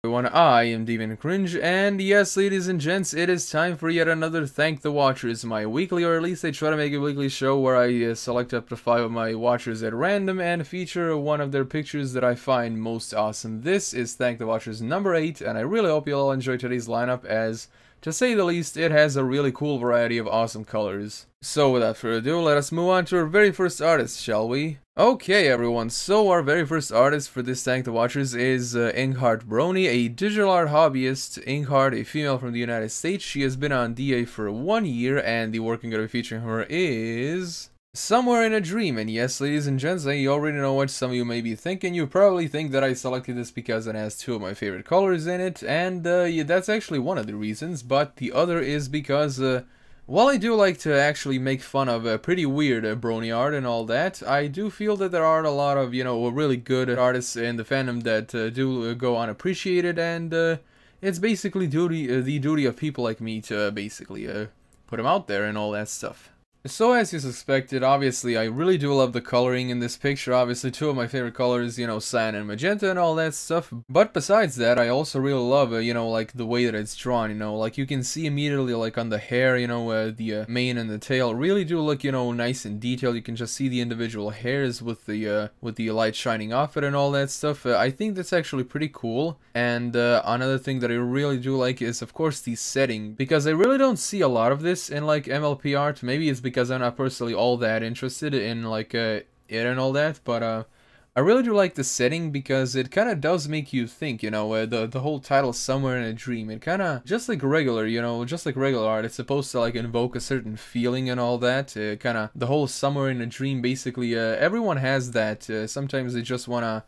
Everyone, I am Demon Cringe, and yes, ladies and gents, it is time for yet another Thank the Watchers, my weekly, or at least I try to make a weekly show where I select up to 5 of my watchers at random and feature one of their pictures that I find most awesome. This is Thank the Watchers number 8, and I really hope you all enjoy today's lineup as, to say the least, it has a really cool variety of awesome colors. So without further ado, let us move on to our very first artist, shall we? Okay everyone, so our very first artist for this Thank the Watchers is Inkheart Brony, a digital art hobbyist. Inkheart, a female from the United States. She has been on DA for 1 year, and the work I'm going to be featuring her is Somewhere in a Dream. And yes, ladies and gents, you already know what some of you may be thinking. You probably think that I selected this because it has 2 of my favorite colors in it, and yeah, that's actually one of the reasons, but the other is because while I do like to actually make fun of pretty weird brony art and all that, I do feel that there are a lot of, you know, really good artists in the fandom that do go unappreciated, and it's basically the duty of people like me to basically put them out there and all that stuff. So as you suspected, obviously I really do love the coloring in this picture. Obviously 2 of my favorite colors, you know, cyan and magenta and all that stuff. But besides that, I also really love, you know, like the way that it's drawn, you know, like you can see immediately like on the hair, you know, the mane and the tail really do look, you know, nice and detailed. You can just see the individual hairs with the light shining off it and all that stuff. I think that's actually pretty cool. And another thing that I really do like is, of course, the setting, because I really don't see a lot of this in like MLP art. Maybe it's because I'm not personally all that interested in like it and all that, but I really do like the setting because it kind of does make you think, you know, the whole title Somewhere in a Dream, it kind of, just like regular, you know, just like regular art, it's supposed to like invoke a certain feeling and all that, kind of the whole Somewhere in a Dream, basically, everyone has that. Sometimes they just wanna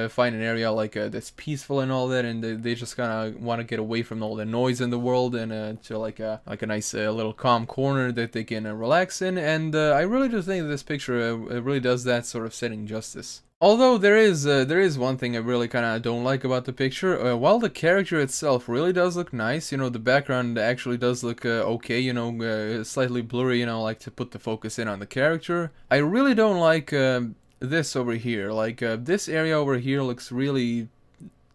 find an area like that's peaceful and all that, and they just kind of want to get away from all the noise in the world and to like a nice little calm corner that they can relax in. And I really do think that this picture really does that sort of setting justice. Although there is one thing I really kind of don't like about the picture. While the character itself really does look nice, you know, the background actually does look okay, you know, slightly blurry, you know, like to put the focus in on the character. I really don't like this over here, like this area over here looks really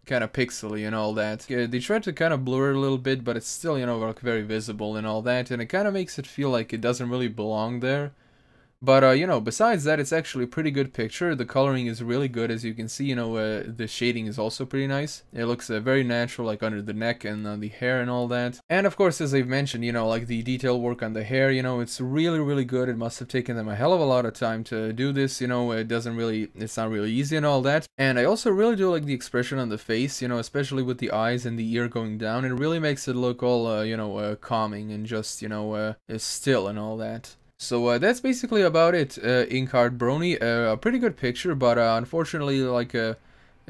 kind of pixely and all that. They tried to kind of blur it a little bit, but it's still, you know, like very visible and all that, and it kind of makes it feel like it doesn't really belong there. But, you know, besides that, it's actually a pretty good picture. The coloring is really good, as you can see, you know, the shading is also pretty nice. It looks very natural, like under the neck and on the hair and all that. And, of course, as I've mentioned, you know, like the detail work on the hair, you know, it's really, really good. It must have taken them a hell of a lot of time to do this, you know, it's not really easy and all that. And I also really do like the expression on the face, you know, especially with the eyes and the ear going down. It really makes it look all, you know, calming and just, you know, still and all that. So that's basically about it. Inkheart Brony, a pretty good picture, but unfortunately, like,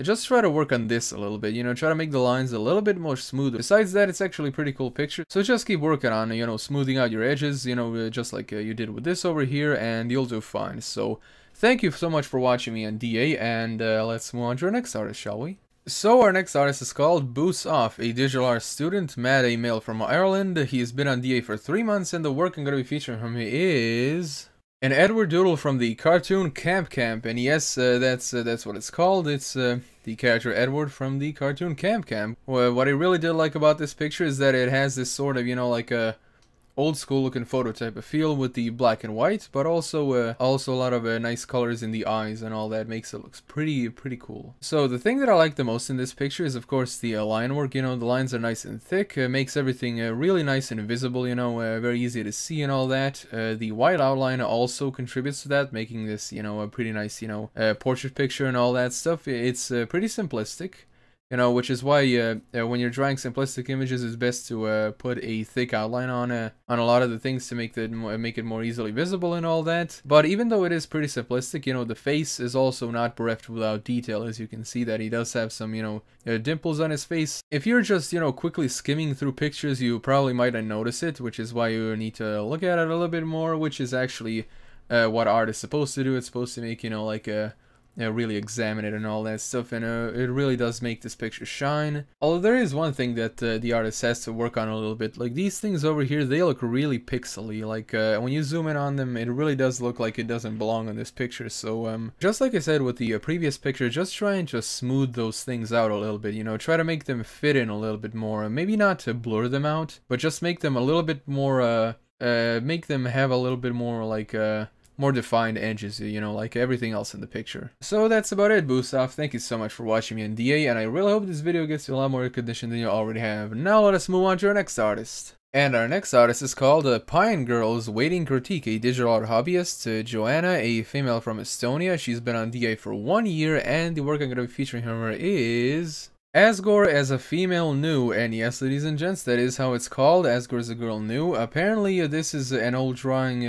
just try to work on this a little bit, you know, try to make the lines a little bit more smooth. Besides that, it's actually a pretty cool picture, so just keep working on, you know, smoothing out your edges, you know, just like you did with this over here, and you'll do fine. So thank you so much for watching me on DA, and let's move on to our next artist, shall we? So our next artist is called Boots Off, a digital art student, Matt, a male from Ireland. He's been on DA for 3 months, and the work I'm going to be featuring from him is an Edward Doodle from the cartoon Camp Camp. And yes, that's what it's called. It's the character Edward from the cartoon Camp Camp. Well, what I really did like about this picture is that it has this sort of, you know, like a old school looking photo type of feel with the black and white, but also a lot of nice colors in the eyes and all that makes it looks pretty cool. So the thing that I like the most in this picture is, of course, the line work. You know, the lines are nice and thick, makes everything really nice and visible, you know, very easy to see and all that. The white outline also contributes to that, making this, you know, a pretty nice, you know, portrait picture and all that stuff. It's pretty simplistic. You know, which is why when you're drawing simplistic images, it's best to put a thick outline on a lot of the things to make it more easily visible and all that. But even though it is pretty simplistic, you know, the face is also not bereft without detail. As you can see, that he does have some, you know, dimples on his face. If you're just, you know, quickly skimming through pictures, you probably might not notice it, which is why you need to look at it a little bit more, which is actually what art is supposed to do. It's supposed to make, you know, like really examine it and all that stuff, and it really does make this picture shine. Although there is one thing that the artist has to work on a little bit. Like these things over here, they look really pixely. Like when you zoom in on them, it really does look like it doesn't belong on this picture. So just like I said with the previous picture, just trying to smooth those things out a little bit, you know, try to make them fit in a little bit more. Maybe not to blur them out, but just make them a little bit more, make them have a little bit more like more defined edges, you know, like everything else in the picture. So that's about it, Boostoff. Thank you so much for watching me on DA, and I really hope this video gets you a lot more recognition than you already have. Now let us move on to our next artist. And our next artist is called Pion Girls, Waiting Critique, a digital art hobbyist. Joanna, a female from Estonia. She's been on DA for 1 year, and the work I'm going to be featuring her is Asgore as a female new, and yes, ladies and gents, that is how it's called. Asgore is a girl new. Apparently, this is an old drawing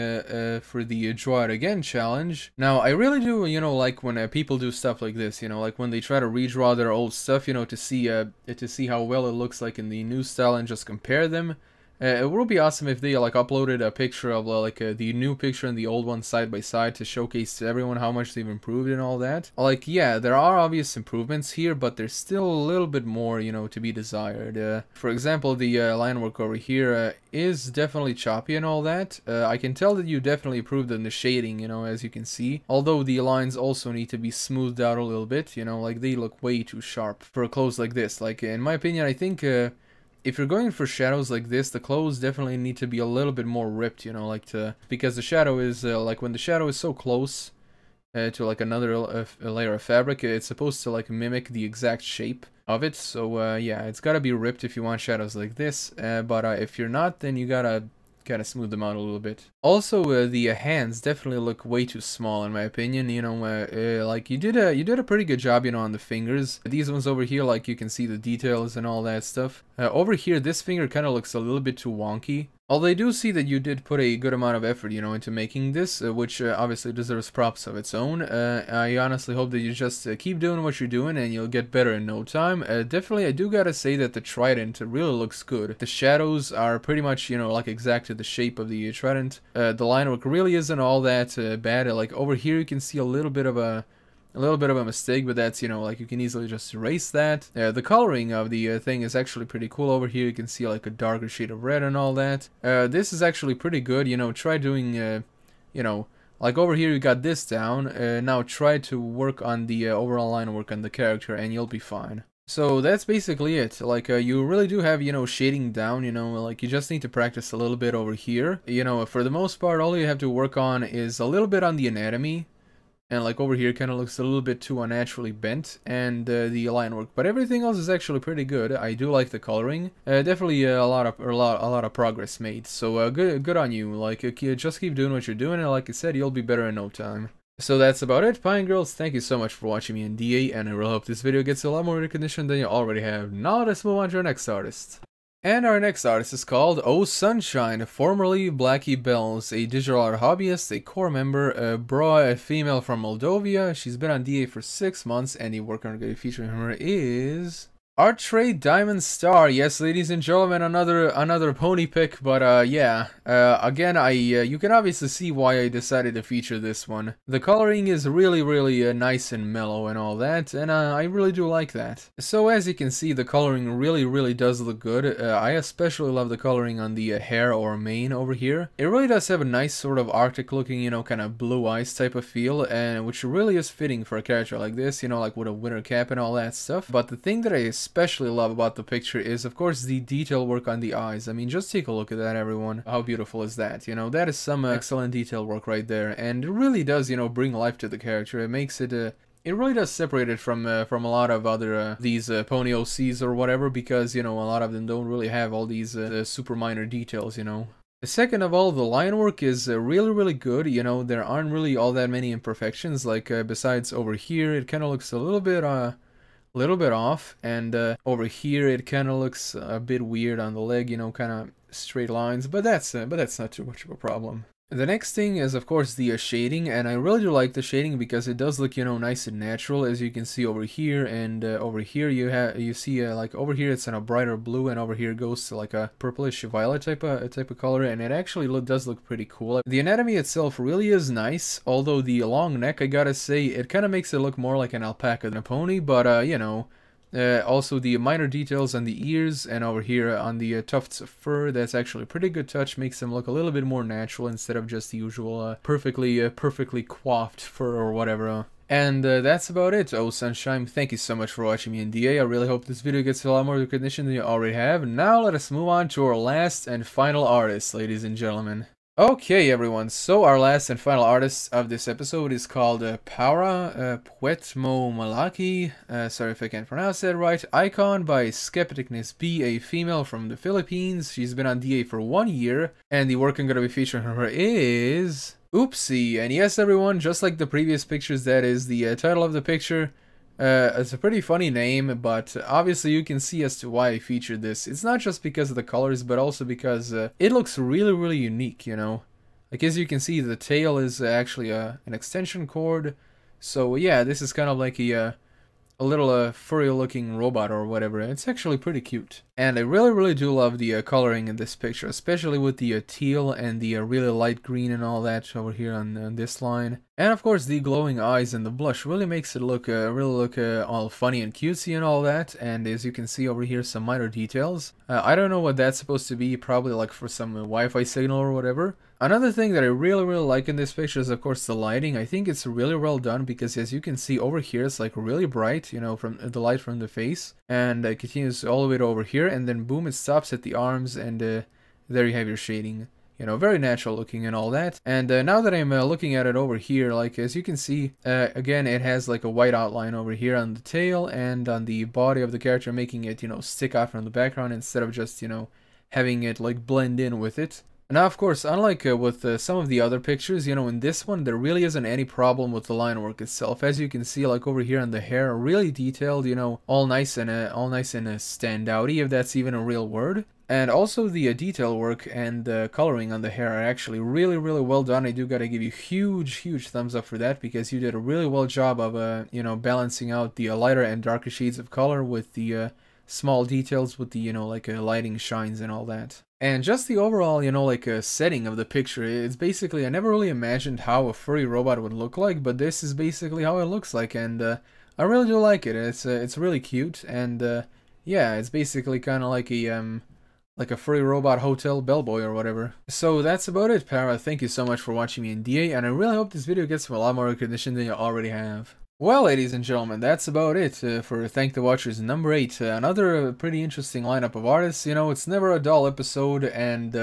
for the Draw It Again challenge. Now, I really do, you know, like when people do stuff like this, you know, like when they try to redraw their old stuff, you know, to see how well it looks like in the new style and just compare them. It would be awesome if they like uploaded a picture of the new picture and the old one side by side to showcase to everyone how much they've improved and all that. Like, yeah, there are obvious improvements here, but there's still a little bit more, you know, to be desired. For example, the line work over here is definitely choppy and all that. I can tell that you definitely improved on the shading, you know, as you can see. Although the lines also need to be smoothed out a little bit, you know, like they look way too sharp for a clothes like this. Like, in my opinion, I think if you're going for shadows like this, the clothes definitely need to be a little bit more ripped, you know, like because the shadow is, like when the shadow is so close to like another layer of fabric, it's supposed to like mimic the exact shape of it. So yeah, it's gotta be ripped if you want shadows like this, but if you're not, then you gotta kind of smooth them out a little bit. Also, the hands definitely look way too small in my opinion. You know, like you did a pretty good job, you know, on the fingers. These ones over here, like you can see the details and all that stuff. Over here, this finger kind of looks a little bit too wonky. Although I do see that you did put a good amount of effort, you know, into making this, which obviously deserves props of its own. I honestly hope that you just keep doing what you're doing and you'll get better in no time. Definitely, I do gotta say that the trident really looks good. The shadows are pretty much, you know, like exact to the shape of the trident. The line work really isn't all that bad. Like over here, you can see a little bit of a mistake, but that's, you know, like you can easily just erase that. The coloring of the thing is actually pretty cool. Over here you can see like a darker shade of red and all that. This is actually pretty good, you know. Try doing, you know, like over here you got this down. Now try to work on the overall line work on the character and you'll be fine. So that's basically it. Like you really do have, you know, shading down, you know, like you just need to practice a little bit over here. You know, for the most part, all you have to work on is a little bit on the anatomy. And like over here kind of looks a little bit too unnaturally bent, and the line work, but everything else is actually pretty good. I do like the coloring. Definitely a lot of progress made. So good on you. Like just keep doing what you're doing, and like I said, you'll be better in no time. So that's about it, Pion Girls. Thank you so much for watching me in DA, and I really hope this video gets a lot more recognition than you already have. Now let's move on to our next artist. And our next artist is called Oh Sunshine, formerly Blackie Bells, a digital art hobbyist, a core member, a female from Moldova. She's been on DA for 6 months, and the work I'm going to be featuring her is Art Trade Diamond Star. Yes, ladies and gentlemen, another pony pick, but yeah, again, you can obviously see why I decided to feature this one. The coloring is really nice and mellow and all that, and I really do like that. So as you can see, the coloring really does look good. I especially love the coloring on the hair or mane over here. It really does have a nice sort of Arctic looking, you know, kind of blue eyes type of feel, and which really is fitting for a character like this, you know, like with a winter cap and all that stuff. But the thing that I especially love about the picture is, of course, the detail work on the eyes. I mean, just take a look at that, everyone. How beautiful is that? You know, that is some excellent detail work right there, and it really does, you know, bring life to the character. It makes it it really does separate it from a lot of other these pony OCs or whatever, because, you know, a lot of them don't really have all these super minor details, you know. Second of all, the line work is really good. You know, there aren't really all that many imperfections. Like besides over here, it kind of looks a little bit off, and over here it kind of looks a bit weird on the leg, you know, kind of straight lines, but that's not too much of a problem. The next thing is of course the shading, and I really do like the shading because it does look, you know, nice and natural, as you can see over here, and over here you see like over here it's in a brighter blue, and over here it goes to like a purplish violet type of color, and it actually does look pretty cool. The anatomy itself really is nice, although the long neck, I gotta say, it kind of makes it look more like an alpaca than a pony, but you know. Also the minor details on the ears and over here on the tufts of fur, that's actually a pretty good touch, makes them look a little bit more natural instead of just the usual perfectly coiffed fur or whatever. And that's about it. Oh Sunshine, thank you so much for watching me in DA. I really hope this video gets a lot more recognition than you already have. Now let us move on to our last and final artist, ladies and gentlemen. Okay, everyone, so our last and final artist of this episode is called Para Puetmo Malaki. Sorry if I can't pronounce that right. Icon by Skepticness B, a female from the Philippines. She's been on DA for 1 year, and the work I'm going to be featuring her is Ooopsie. And yes, everyone, just like the previous pictures, that is the title of the picture. It's a pretty funny name, but obviously you can see as to why I featured this. It's not just because of the colors, but also because it looks really unique, you know? Like, as you can see, the tail is actually an extension cord. So yeah, this is kind of like a little furry looking robot or whatever. It's actually pretty cute. And I really do love the coloring in this picture, especially with the teal and the really light green and all that over here on this line. And of course the glowing eyes and the blush really makes it look all funny and cutesy and all that. And as you can see over here, some minor details. I don't know what that's supposed to be, probably like for some Wi-Fi signal or whatever. Another thing that I really like in this picture is of course the lighting. I think it's really well done because as you can see over here, it's like really bright, you know, from the light from the face, and it continues all the way to over here, and then boom, it stops at the arms, and there you have your shading. You know, very natural looking and all that. And now that I'm looking at it over here, like as you can see, again, it has like a white outline over here on the tail and on the body of the character, making it, you know, stick out from the background instead of just, you know, having it like blend in with it. Now, of course, unlike with some of the other pictures, you know, in this one, there really isn't any problem with the line work itself. As you can see, like over here on the hair, really detailed, you know, all nice and standouty, if that's even a real word. And also the detail work and the coloring on the hair are actually really well done. I do gotta give you huge thumbs up for that, because you did a really well job of, you know, balancing out the lighter and darker shades of color with the small details with the, you know, like lighting shines and all that. And just the overall, you know, like setting of the picture, it's basically, I never really imagined how a furry robot would look like, but this is basically how it looks like, and I really do like it. It's really cute, and yeah, it's basically kind of like a furry robot hotel bellboy or whatever. So that's about it, Para. Thank you so much for watching me in DA, and I really hope this video gets a lot more recognition than you already have. Well, ladies and gentlemen, that's about it for Thank the Watchers number 8. Another pretty interesting lineup of artists. You know, it's never a dull episode, and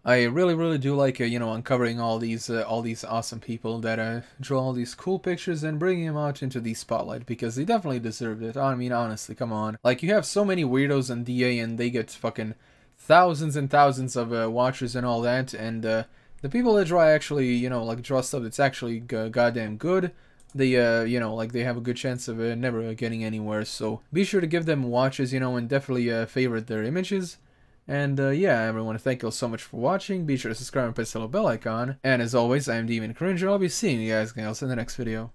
I really do like, you know, uncovering all these awesome people that draw all these cool pictures and bringing them out into the spotlight, because they definitely deserved it. I mean, honestly, come on. Like, you have so many weirdos on DA, and they get fucking thousands and thousands of watchers and all that, and the people that draw actually, you know, like draw stuff that's actually goddamn good, they, you know, like they have a good chance of never getting anywhere. So be sure to give them watches, you know, and definitely favorite their images. And yeah, everyone, thank you all so much for watching. Be sure to subscribe and press the little bell icon. And as always, I am Demon Cringe, and I'll be seeing you guys in the next video.